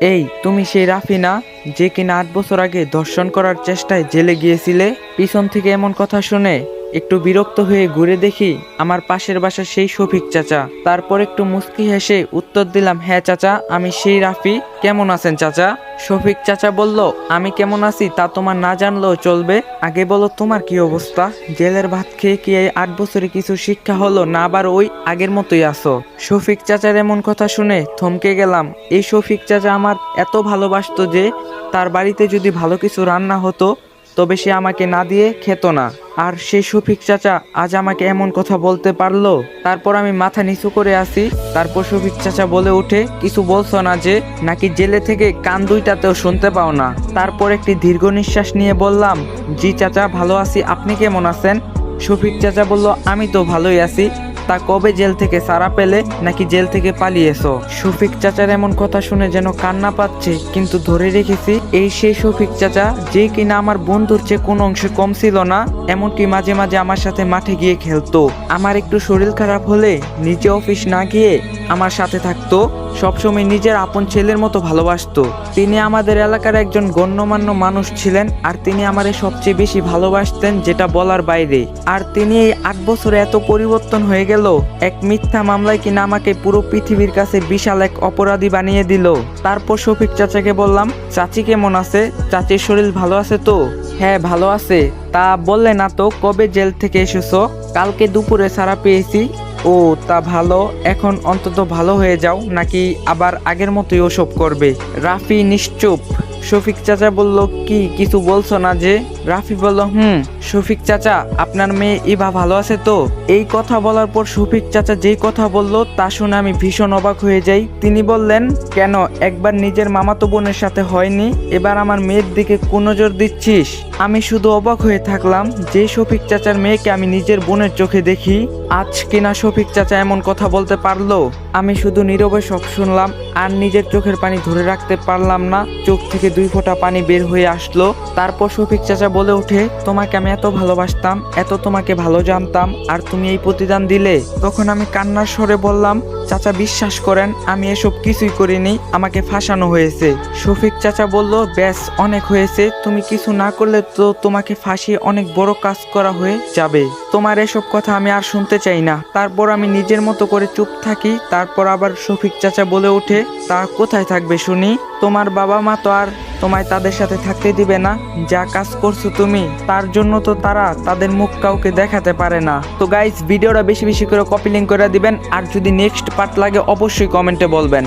এই তুমি সেই রাফি না, যে কিনা 8 বছর আগে ধর্ষণ করার চেষ্টায় জেলে গিয়েছিলে? পিছন থেকে এমন কথা শুনে একটু বিরক্ত হয়ে ঘুরে দেখি আমার পাশের বাসার সেই শফিক চাচা। তারপর একটু মুস্কি হেসে উত্তর দিলাম, হ্যাঁ চাচা, আমি সেই রাফি। কেমন আছেন চাচা? শফিক চাচা বলল, আমি কেমন আছি তা তোমার না জানলেও চলবে। আগে বলো তোমার কি অবস্থা? জেলের ভাত খেয়ে কি এই 8 বছরে কিছু শিক্ষা হলো, না আবার ওই আগের মতোই আছো? শফিক চাচার এমন কথা শুনে থমকে গেলাম। এই শফিক চাচা আমার এত ভালোবাসতো যে তার বাড়িতে যদি ভালো কিছু রান্না হতো তবে সে আমাকে না দিয়ে খেত না। আর সেই শফিক চাচা আজ আমাকে এমন কথা বলতে পারলো। তারপর আমি মাথা নিচু করে আসি। তারপর শফিক চাচা বলে ওঠে, কিছু বলছো না যে? নাকি জেলে থেকে কান দুইটাতেও শুনতে পাও না? তারপর একটি দীর্ঘ নিঃশ্বাস নিয়ে বললাম, জি চাচা, ভালো আছি, আপনি কেমন আছেন? শফিক চাচা বলল, আমি তো ভালোই আছি। তা কবে জেল থেকে ছাড়া পেলে, নাকি জেল থেকে পালিয়েছো? শফিক চাচার এমন কথা শুনে যেন কান্না পাচ্ছে, কিন্তু ধরে রেখেছি। এই সেই শফিক চাচা যে কিনা আমার বন্ধুর চেয়ে কোনো অংশে কম ছিল না। এমনকি মাঝে মাঝে আমার সাথে মাঠে গিয়ে খেলতো। আমার একটু শরীর খারাপ হলে নিজে অফিস না গিয়ে আমার সাথে থাকতো। সবসময় নিজের আপন ছেলের মতো ভালোবাসতো। তিনি আমাদের এলাকার একজন গণ্যমান্য মানুষ ছিলেন, আর তিনি আমারে সবচেয়ে বেশি ভালোবাসতেন, যেটা বলার বাইরে। আর তিনি এই 8 বছরে এত পরিবর্তন হয়ে গেল। এক মিথ্যা মামলায় কিনা আমাকে পুরো পৃথিবীর কাছে বিশাল এক অপরাধী বানিয়ে দিল। তারপর শফিক চাচাকে বললাম, চাচি কেমন আছে? চাচির শরীর ভালো আছে তো? হ্যাঁ ভালো আছে। তা বললে না তো, কবে জেল থেকে এসেছো? কালকে দুপুরে ছাড়া পেয়েছি। ও তা ভালো, এখন অন্তত ভালো হয়ে যাও, নাকি আবার আগের মতোই ওসব করবে? রাফি নিশ্চুপ। শফিক চাচা বলল, কি কিছু বলছো না যে? রাফি বলল, শফিক চাচা, আপনার মেয়ে ইভা ভালো আছে তো? এই কথা বলার পর শফিক চাচা যেই কথা বলল তা শুনে আমি ভীষণ অবাক হয়ে যাই। তিনি বললেন, কেন, একবার নিজের মামাতো বোনের সাথে হয়নি, এবার আমার মেয়ের দিকে কোন নজর দিচ্ছিস? আমি শুধু অবাক হয়ে থাকলাম যে শফিক চাচার মেয়েকে আমি নিজের বোনের চোখে দেখি, আজ কিনা শফিক চাচা এমন কথা বলতে পারলো। আমি শুধু নীরবে সব শুনলাম, আর নিজের চোখের পানি ধরে রাখতে পারলাম না। চোখ থেকে 2 ফোঁটা পানি বের হয়ে আসলো। তারপর শফিক চাচা বলে ওঠে, তোমাকে আমি এত ভালোবাসতাম, এত তোমাকে ভালো জানতাম, আর তুমি এই প্রতিদান দিলে। তখন আমি কান্নার স্বরে বললাম, চাচা বিশ্বাস করেন, আমি এসব কিছুই করিনি, আমাকে ফাঁসানো হয়েছে। শফিক চাচা বলল, ব্যাস অনেক হয়েছে, তুমি কিছু না করলে তো তোমাকে ফাঁসিয়ে অনেক বড় কাজ করা হয়ে যাবে। তোমার এসব কথা আমি আর শুনতে চাই না। তারপর আমি নিজের মতো করে চুপ থাকি। তারপর আবার শফিক চাচা বলে ওঠে, তা কোথায় থাকবে শুনি? তোমার বাবা মা তো আর তোমায় তাদের সাথে থাকতে দিবে না। যা কাজ করছো তুমি, তার জন্য তো তারা তাদের মুখ কাউকে দেখাতে পারে না। তো গাইস, ভিডিওটা বেশি বেশি করে কপি লিঙ্ক করে দিবেন, আর যদি নেক্সট পার্ট লাগে অবশ্যই কমেন্টে বলবেন।